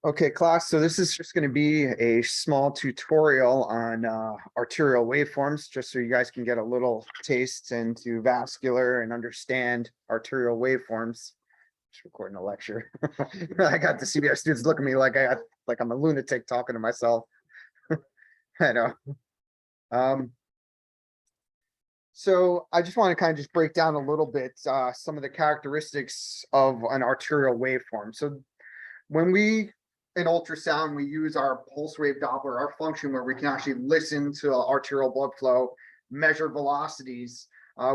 Okay, class, so this is just going to be a small tutorial on arterial waveforms, just so you guys can get a little taste into vascular and understand arterial waveforms. Just recording a lecture. I got the CBS students looking at me like I'm a lunatic talking to myself. I know. So I just want to kind of just break down a little bit some of the characteristics of an arterial waveform. So when we in ultrasound, we use our pulse wave Doppler, our function where we can actually listen to arterial blood flow, measure velocities.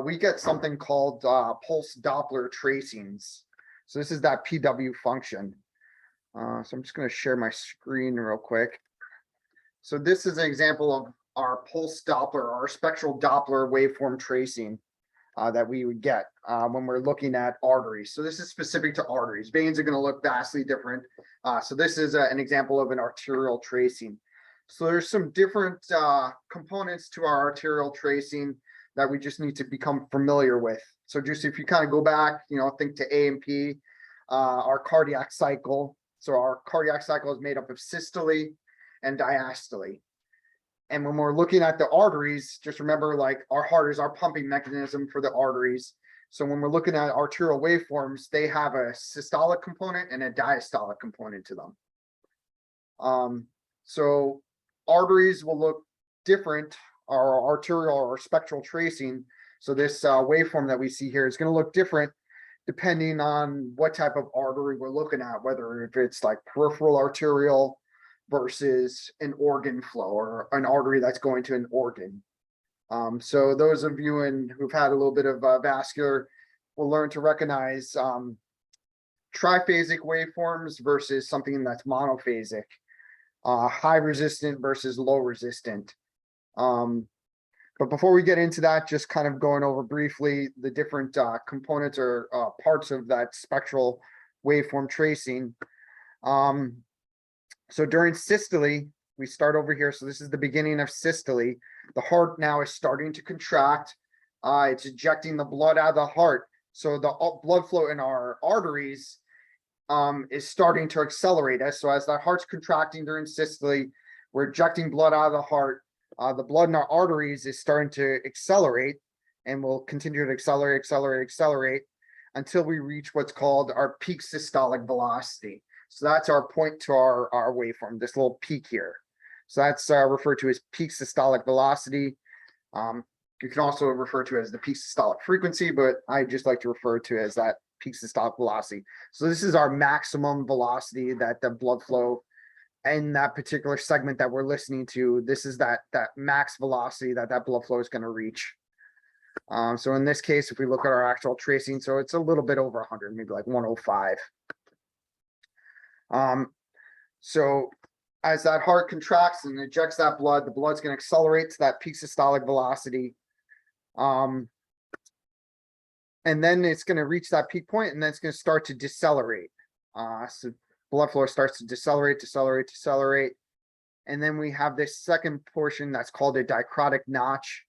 We get something called pulse Doppler tracings. So this is that PW function. So I'm just going to share my screen real quick. So this is an example of our pulse Doppler, our spectral Doppler waveform tracing that we would get when we're looking at arteries. So this is specific to arteries. Veins are going to look vastly different. So this is an example of an arterial tracing. So there's some different components to our arterial tracing that we just need to become familiar with. So just if you kind of go back, think to A and P, our cardiac cycle. So our cardiac cycle is made up of systole and diastole. And when we're looking at the arteries, just remember, like, our heart is our pumping mechanism for the arteries. So when we're looking at arterial waveforms, they have a systolic component and a diastolic component to them. So arteries will look different, our arterial or spectral tracing. So this waveform that we see here is going to look different depending on what type of artery we're looking at, whether if it's like peripheral arterial versus an organ flow or an artery that's going to an organ. So those of you who've had a little bit of vascular will learn to recognize triphasic waveforms versus something that's monophasic, high resistant versus low resistant. But before we get into that, just kind of going over briefly the different components or parts of that spectral waveform tracing. So during systole, we start over here. So this is the beginning of systole. The heart now is starting to contract. It's ejecting the blood out of the heart. So the blood flow in our arteries is starting to accelerate. So as the heart's contracting during systole, we're ejecting blood out of the heart. The blood in our arteries is starting to accelerate and will continue to accelerate until we reach what's called our peak systolic velocity. So that's our point to our waveform, this little peak here. So that's referred to as peak systolic velocity. You can also refer to it as the peak systolic frequency, but I just like to refer to it as that peak systolic velocity. So this is our maximum velocity that the blood flow in that particular segment that we're listening to. This is that max velocity that blood flow is going to reach. So in this case, if we look at our actual tracing, so it's a little bit over 100, maybe like 105. So as that heart contracts and ejects that blood, the blood's going to accelerate to that peak systolic velocity. And then it's going to reach that peak point, and then it's going to start to decelerate. So blood flow starts to decelerate. And then we have this second portion that's called a dicrotic notch.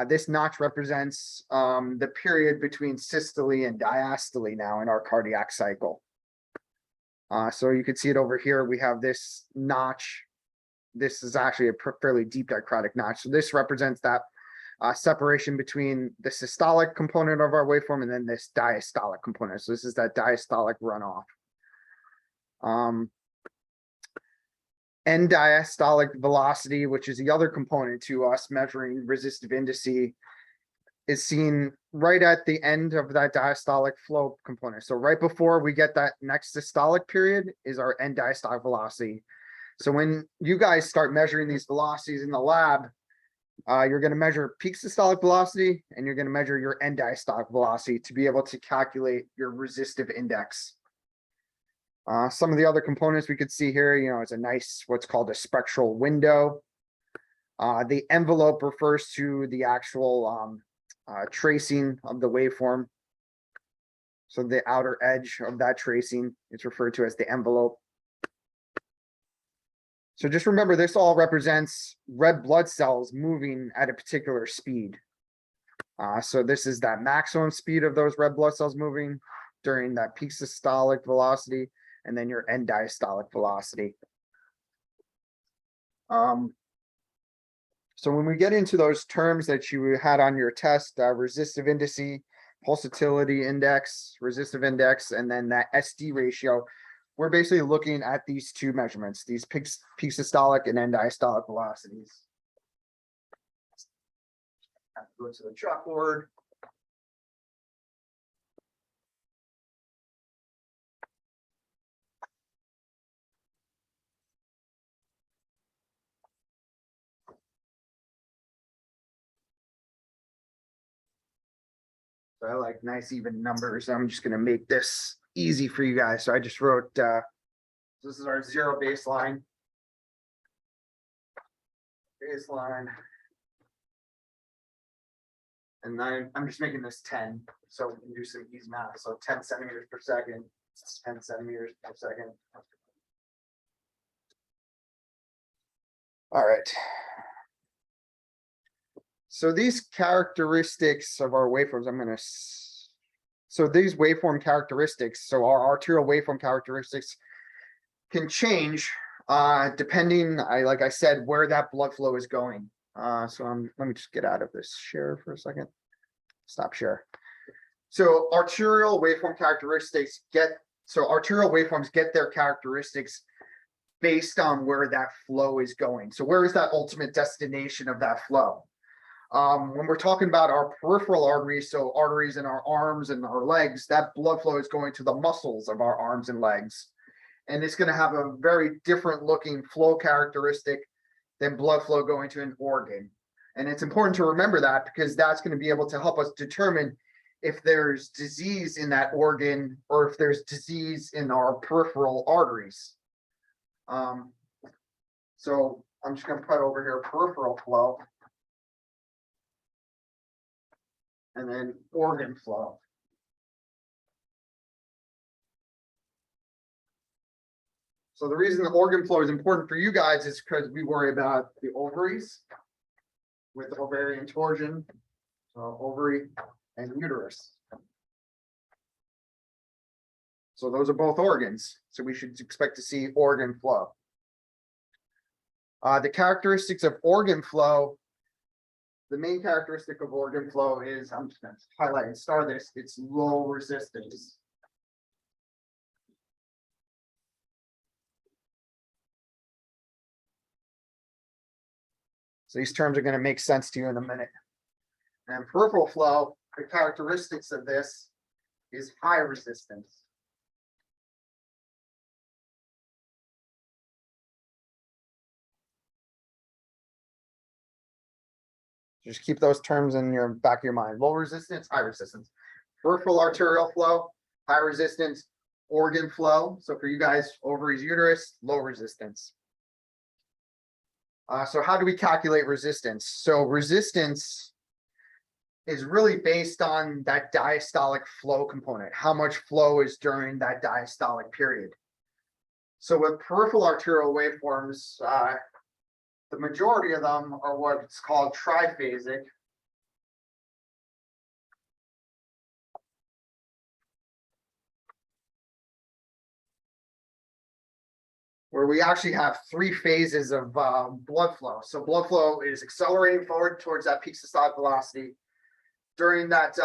This notch represents the period between systole and diastole now in our cardiac cycle. So you can see it over here. We have this notch. This is actually a fairly deep dicrotic notch. So this represents that separation between the systolic component of our waveform and then this diastolic component. So this is that diastolic runoff. End diastolic velocity, which is the other component to us measuring resistive indice, is seen right at the end of that diastolic flow component. So right before we get that next systolic period is our end diastolic velocity. So when you guys start measuring these velocities in the lab, you're going to measure peak systolic velocity and you're going to measure your end diastolic velocity to be able to calculate your resistive index. Some of the other components we could see here, it's a nice, what's called a spectral window. The envelope refers to the actual tracing of the waveform. So the outer edge of that tracing is referred to as the envelope. So just remember, this all represents red blood cells moving at a particular speed. So this is that maximum speed of those red blood cells moving during that peak systolic velocity. and then your end diastolic velocity. So when we get into those terms that you had on your test, resistive indice, pulsatility index, resistive index, and then that SD ratio, we're basically looking at these two measurements, these peak systolic and end diastolic velocities. Go to the chalkboard. So I like nice even numbers. I'm just gonna make this easy for you guys. So I just wrote, this is our zero baseline. And then I'm just making this 10, so we can do some easy math. So 10 centimeters per second, 10 centimeters per second. All right. So these characteristics of our waveforms, so these waveform characteristics, so our arterial waveform characteristics can change depending, like I said, where that blood flow is going. Let me just get out of this share for a second. Stop share. So arterial waveform characteristics arterial waveforms get their characteristics based on where that flow is going. So where is that ultimate destination of that flow? When we're talking about our peripheral arteries, so arteries in our arms and our legs, that blood flow is going to the muscles of our arms and legs. And it's going to have a very different looking flow characteristic than blood flow going to an organ. And it's important to remember that because that's going to be able to help us determine if there's disease in that organ or if there's disease in our peripheral arteries. So I'm just going to put over here peripheral flow and then organ flow. So the reason the organ flow is important for you guys is because we worry about the ovaries with ovarian torsion, so ovary and uterus. So those are both organs. So we should expect to see organ flow. The characteristics of organ flow, the main characteristic of organ flow is, I'm just going to highlight and star this, it's low resistance. So these terms are going to make sense to you in a minute. And peripheral flow, the characteristics of this is high resistance. Just keep those terms in your back of your mind. Low resistance, high resistance. Peripheral arterial flow, high resistance. Organ flow. So for you guys, ovaries, uterus, low resistance. So how do we calculate resistance? So resistance is really based on that diastolic flow component. How much flow is during that diastolic period? So with peripheral arterial waveforms, the majority of them are what's called triphasic. Where we actually have three phases of blood flow. So blood flow is accelerating forward towards that peak systolic velocity. During that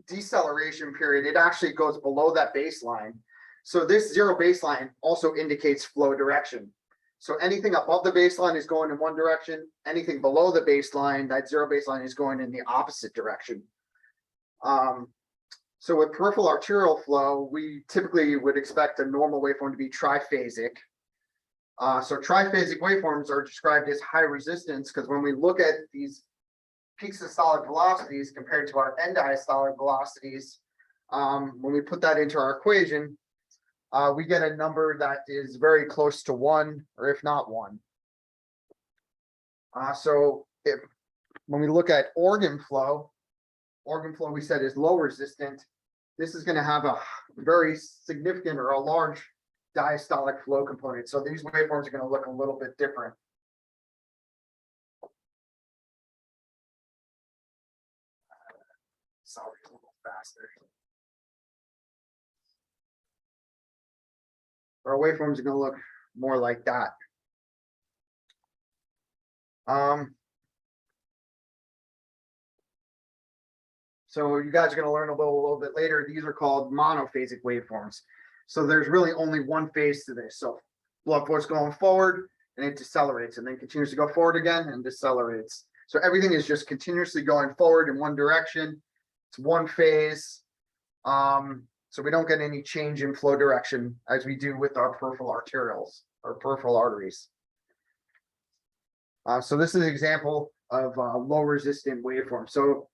deceleration period, it actually goes below that baseline. So this zero baseline also indicates flow direction. So anything above the baseline is going in one direction. Anything below the baseline, that zero baseline, is going in the opposite direction. So with peripheral arterial flow, we typically would expect a normal waveform to be triphasic. So triphasic waveforms are described as high resistance because when we look at these peak systolic velocities compared to our end diastolic velocities, when we put that into our equation, we get a number that is very close to 1, or if not 1. When we look at organ flow we said is low resistant. This is going to have a very significant or a large diastolic flow component. So these waveforms are going to look a little bit different. Sorry, a little faster. Our waveforms are going to look more like that. So you guys are going to learn a little bit later. These are called monophasic waveforms. So there's really only one phase to this. So blood flow is going forward and it decelerates and then continues to go forward again and decelerates. So everything is just continuously going forward in one direction. It's one phase. So we don't get any change in flow direction as we do with our peripheral arterials or peripheral arteries. So this is an example of a low resistant waveform. So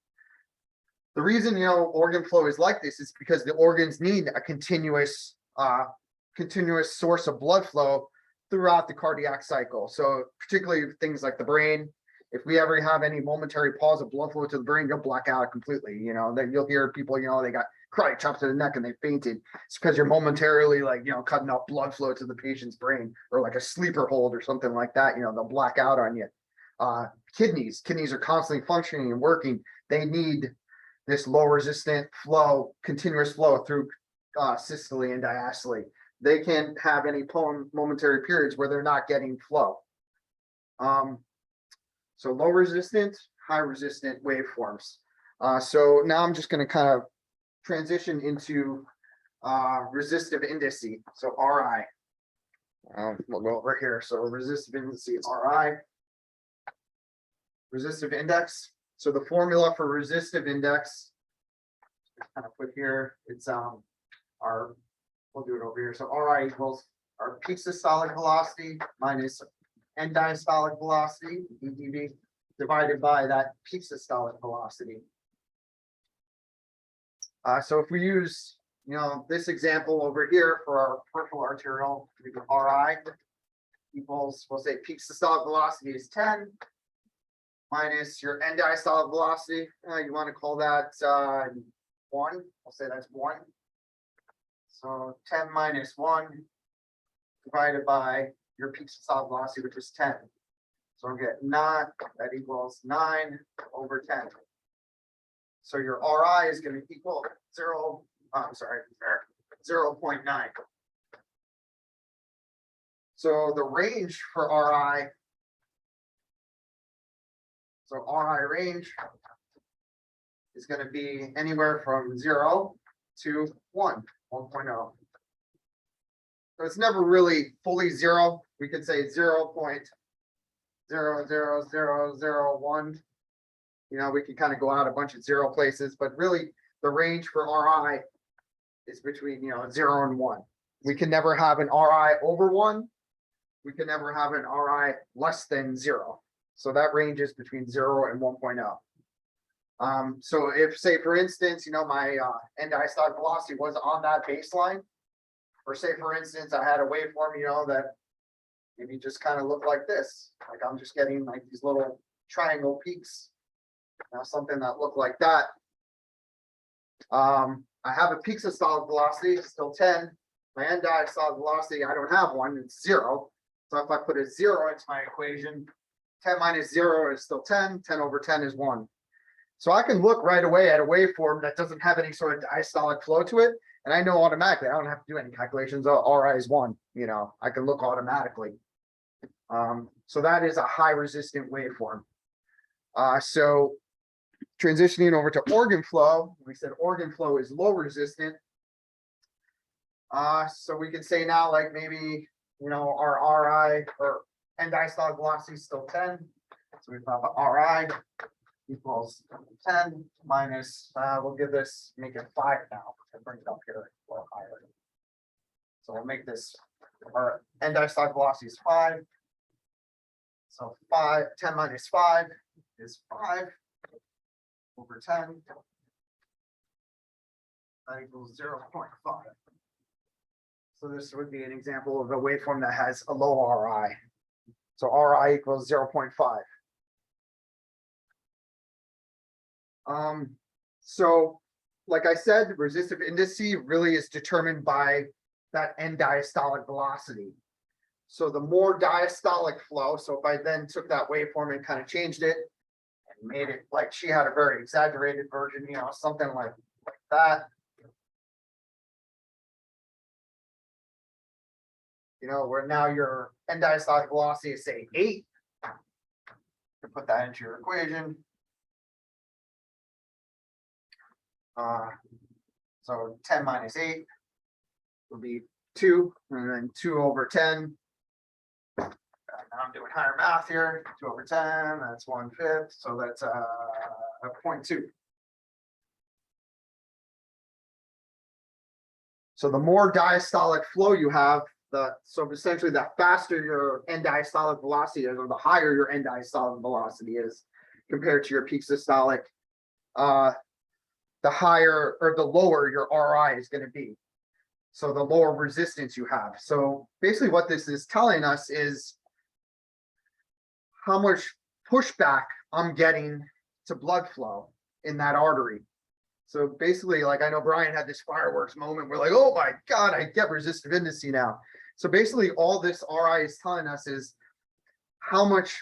the reason, organ flow is like this is because the organs need a continuous source of blood flow throughout the cardiac cycle. So particularly things like the brain, if we ever have any momentary pause of blood flow to the brain, you'll black out completely. Then you'll hear people, they got karate chopped to the neck and they fainted. It's because you're momentarily cutting off blood flow to the patient's brain, or like a sleeper hold or something like that. They'll black out on you. Kidneys are constantly functioning and working. They need this low resistant flow, continuous flow through systole and diastole. They can't have any momentary periods where they're not getting flow. So low resistant, high resistant waveforms. So now I'm just going to kind of transition into resistive indice. So RI. We'll go over here. So resistive indice, RI. Resistive index. So the formula for resistive index, kind of put here, it's we'll do it over here. So RI equals our peak systolic velocity minus end diastolic velocity, EDV, divided by that peak systolic velocity. So if we use, this example over here for our peripheral arterial, we can RI equals, we'll say peak systolic velocity is 10 minus your end diastolic velocity. You want to call that 1. I'll say that's 1. So 10 minus 1 divided by your peak systolic velocity, which is 10. So we'll get 9, that equals 9 over 10. So your RI is going to equal 0.9. So the range for RI, so RI range is going to be anywhere from 0 to 1.0. So it's never really fully 0. We could say 0.00001. We can kind of go out a bunch of 0 places, but really the range for RI is between 0 and 1. We can never have an RI over 1. We can never have an RI less than 0. So that range is between 0 and 1.0. So if, say, for instance, my end diastolic velocity was on that baseline, or say, for instance, I had a waveform, that maybe just kind of looked like this, like I'm just getting like these little triangle peaks, something that looked like that. I have a peak systolic velocity, it's still 10. My end diastolic velocity, I don't have one, it's 0. So if I put a 0 into my equation, 10 minus 0 is still 10, 10 over 10 is 1. So I can look right away at a waveform that doesn't have any sort of diastolic flow to it, and I know automatically, I don't have to do any calculations. RI is 1, I can look automatically. So that is a high resistant waveform. So transitioning over to organ flow, we said organ flow is low resistant. So we can say now, like maybe, our RI or end diastolic velocity is still 10. So we have RI equals 10 minus, we'll make it 5 now, and bring it up here a little higher. So we'll make this, our end diastolic velocity is 5. So 10 minus 5 is 5 over 10. That equals 0.5. So this would be an example of a waveform that has a low RI. So RI equals 0.5. So like I said, resistive indice really is determined by that end diastolic velocity. So the more diastolic flow, so if I then took that waveform and kind of changed it and made it like she had a very exaggerated version, something like that. where now your end diastolic velocity is say 8. You put that into your equation. So 10 minus 8 will be 2, and then 2 over 10. Now I'm doing higher math here. 2 over 10, that's 1/5. So that's a 0.2. So the more diastolic flow you have, so essentially the faster your end diastolic velocity is, or the higher your end diastolic velocity is compared to your peak systolic, the higher or the lower your RI is going to be. So the lower resistance you have. So basically what this is telling us is how much pushback I'm getting to blood flow in that artery. So basically, like, I know Brian had this fireworks moment. We're like, oh my God, I get resistive indice now. So basically all this RI is telling us is how much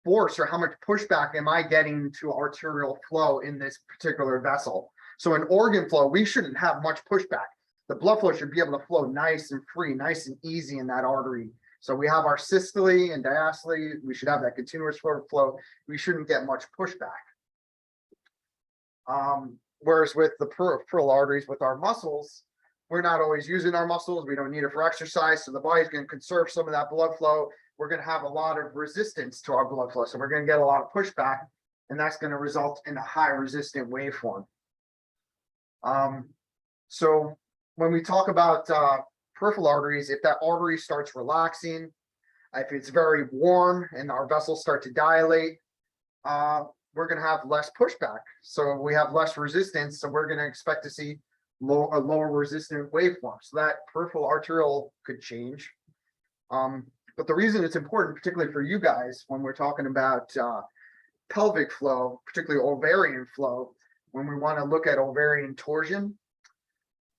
force or how much pushback am I getting to arterial flow in this particular vessel. So in organ flow, we shouldn't have much pushback. The blood flow should be able to flow nice and free, nice and easy in that artery. So we have our systole and diastole. We should have that continuous flow. We shouldn't get much pushback. Whereas with the peripheral arteries, with our muscles, we're not always using our muscles. We don't need it for exercise. So the body's going to conserve some of that blood flow. We're going to have a lot of resistance to our blood flow. So we're going to get a lot of pushback, and that's going to result in a high resistant waveform. So when we talk about peripheral arteries, if that artery starts relaxing, if it's very warm and our vessels start to dilate, we're going to have less pushback. So we have less resistance. So we're going to expect to see a lower resistant waveform. So that peripheral arterial could change. But the reason it's important, particularly for you guys, when we're talking about pelvic flow, particularly ovarian flow, when we want to look at ovarian torsion.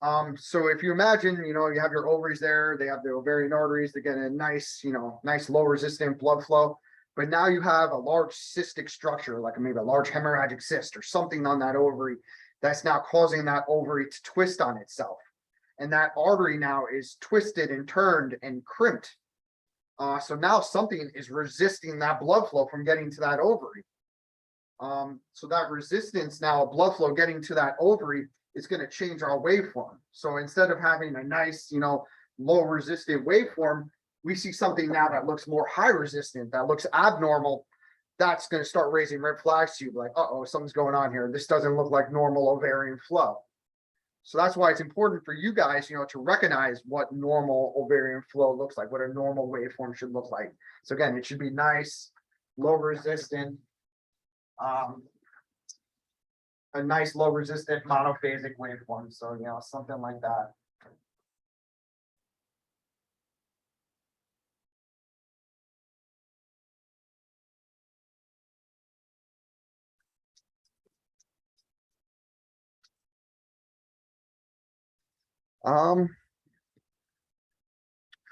So if you imagine, you have your ovaries there, they have the ovarian arteries, they get a nice, nice low resistant blood flow. But now you have a large cystic structure, like maybe a large hemorrhagic cyst or something on that ovary that's now causing that ovary to twist on itself. And that artery now is twisted and turned and crimped. So now something is resisting that blood flow from getting to that ovary. So that resistance now, blood flow getting to that ovary, is going to change our waveform. So instead of having a nice, low resistant waveform, we see something now that looks more high resistant, that looks abnormal. That's going to start raising red flags to you, like, uh-oh, something's going on here. This doesn't look like normal ovarian flow. So that's why it's important for you guys, to recognize what normal ovarian flow looks like, what a normal waveform should look like. So again, it should be nice, low resistant, a nice low resistant monophasic waveform. So, something like that.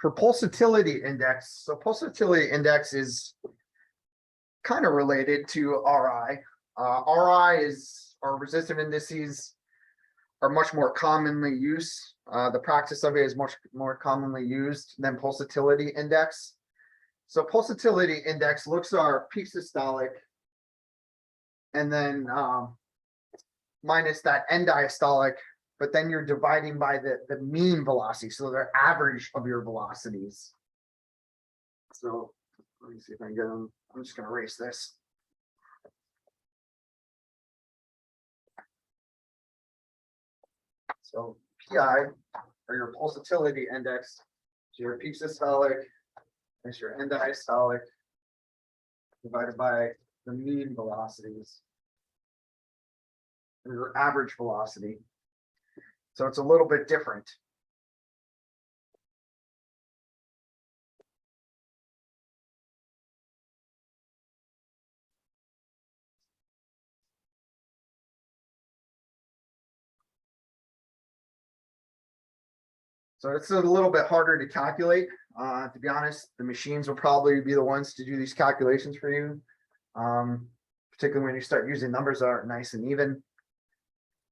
For pulsatility index, so pulsatility index is kind of related to RI. RI is, or resistive indices, are much more commonly used. The practice of it is much more commonly used than pulsatility index. So pulsatility index looks at our peak systolic and then minus that end diastolic, but then you're dividing by the mean velocity, so the average of your velocities. So let me see if I can get them. I'm just going to erase this. So PI, or your pulsatility index, so your peak systolic is your end diastolic divided by the mean velocities, or your average velocity. So it's a little bit different. So it's a little bit harder to calculate. To be honest, the machines will probably be the ones to do these calculations for you, particularly when you start using numbers that aren't nice and even.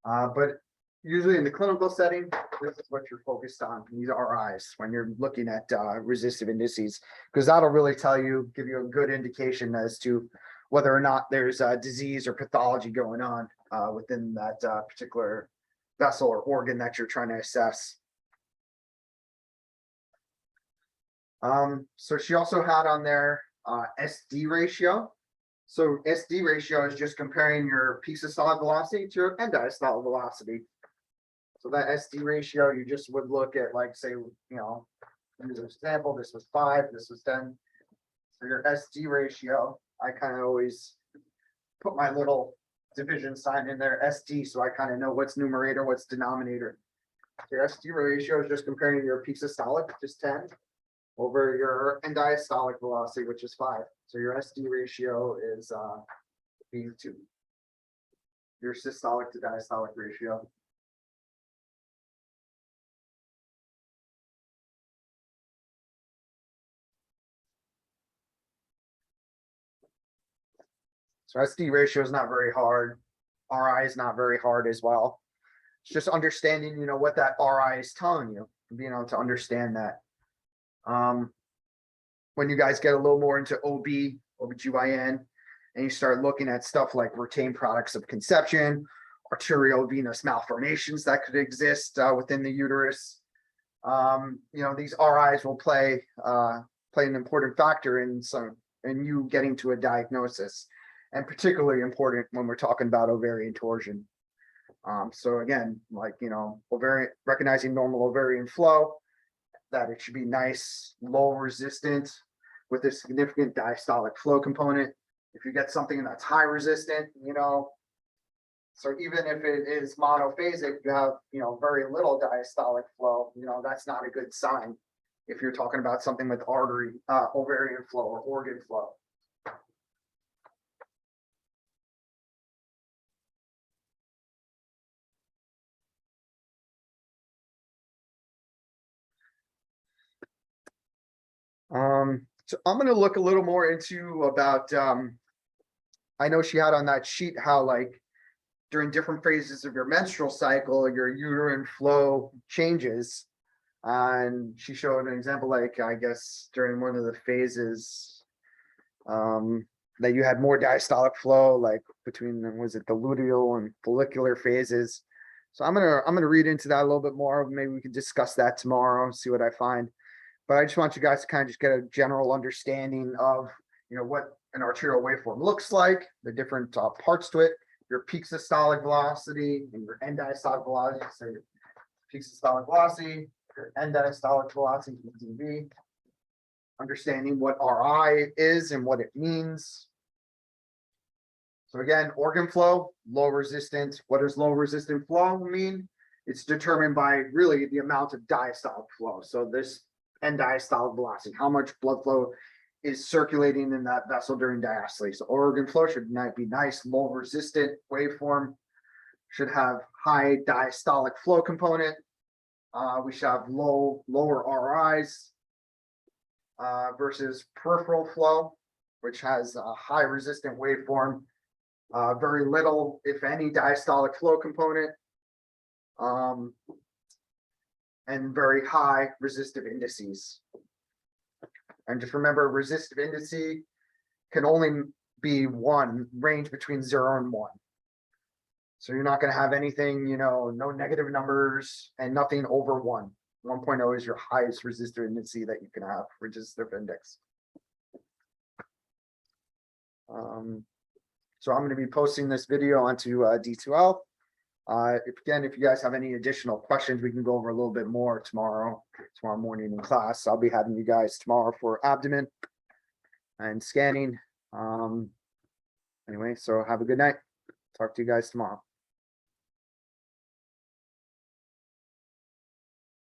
But usually in the clinical setting, this is what you're focused on, these RIs, when you're looking at resistive indices, because that'll really tell you, give you a good indication as to whether or not there's a disease or pathology going on within that particular vessel or organ that you're trying to assess. So she also had on there SD ratio. So SD ratio is just comparing your peak systolic velocity to your end diastolic velocity. So that SD ratio, you just would look at, like, say, you know, here's an example, this was 5, this was 10. So your SD ratio, I kind of always put my little division sign in there, SD, so I kind of know what's numerator, what's denominator. Your SD ratio is just comparing your peak systolic, which is 10, over your end diastolic velocity, which is 5. So your SD ratio is being 2. Your systolic to diastolic ratio. So SD ratio is not very hard. RI is not very hard as well. It's just understanding, you know, what that RI is telling you, being able to understand that. When you guys get a little more into OB/GYN, and you start looking at stuff like retained products of conception, arterial venous malformations that could exist within the uterus, you know, these RIs will play an important factor in you getting to a diagnosis, and particularly important when we're talking about ovarian torsion. So again, like, you know, recognizing normal ovarian flow, that it should be nice, low resistant with a significant diastolic flow component. If you get something that's high resistant, you know, so even if it is monophasic, you have, you know, very little diastolic flow, you know, that's not a good sign if you're talking about something with ovarian flow or organ flow. So I'm going to look a little more into about, I know she had on that sheet how, like, during different phases of your menstrual cycle, your uterine flow changes. And she showed an example, like, I guess during one of the phases, that you had more diastolic flow, like between, was it the luteal and follicular phases? So I'm gonna read into that a little bit more. Maybe we can discuss that tomorrow, see what I find. But I just want you guys to kind of just get a general understanding of, you know, what an arterial waveform looks like, the different parts to it, your peak systolic velocity and your end diastolic velocity. So your peak systolic velocity, your end diastolic velocity, EDV, understanding what RI is and what it means. So again, organ flow, low resistance. What does low resistant flow mean? It's determined by really the amount of diastolic flow. So this end diastolic velocity, how much blood flow is circulating in that vessel during diastole. So organ flow should be nice, low resistant waveform, should have high diastolic flow component. We should have lower RIs versus peripheral flow, which has a high resistant waveform, very little, if any, diastolic flow component. And very high resistive indices. And just remember, resistive indice can only be range between 0 and 1. So you're not going to have anything, you know, no negative numbers and nothing over 1. 1.0 is your highest resistive indice that you can have, resistive index. So I'm going to be posting this video onto D2L. If you guys have any additional questions, we can go over a little bit more tomorrow morning in class. I'll be having you guys tomorrow for abdomen and scanning. Anyway, so have a good night. Talk to you guys tomorrow.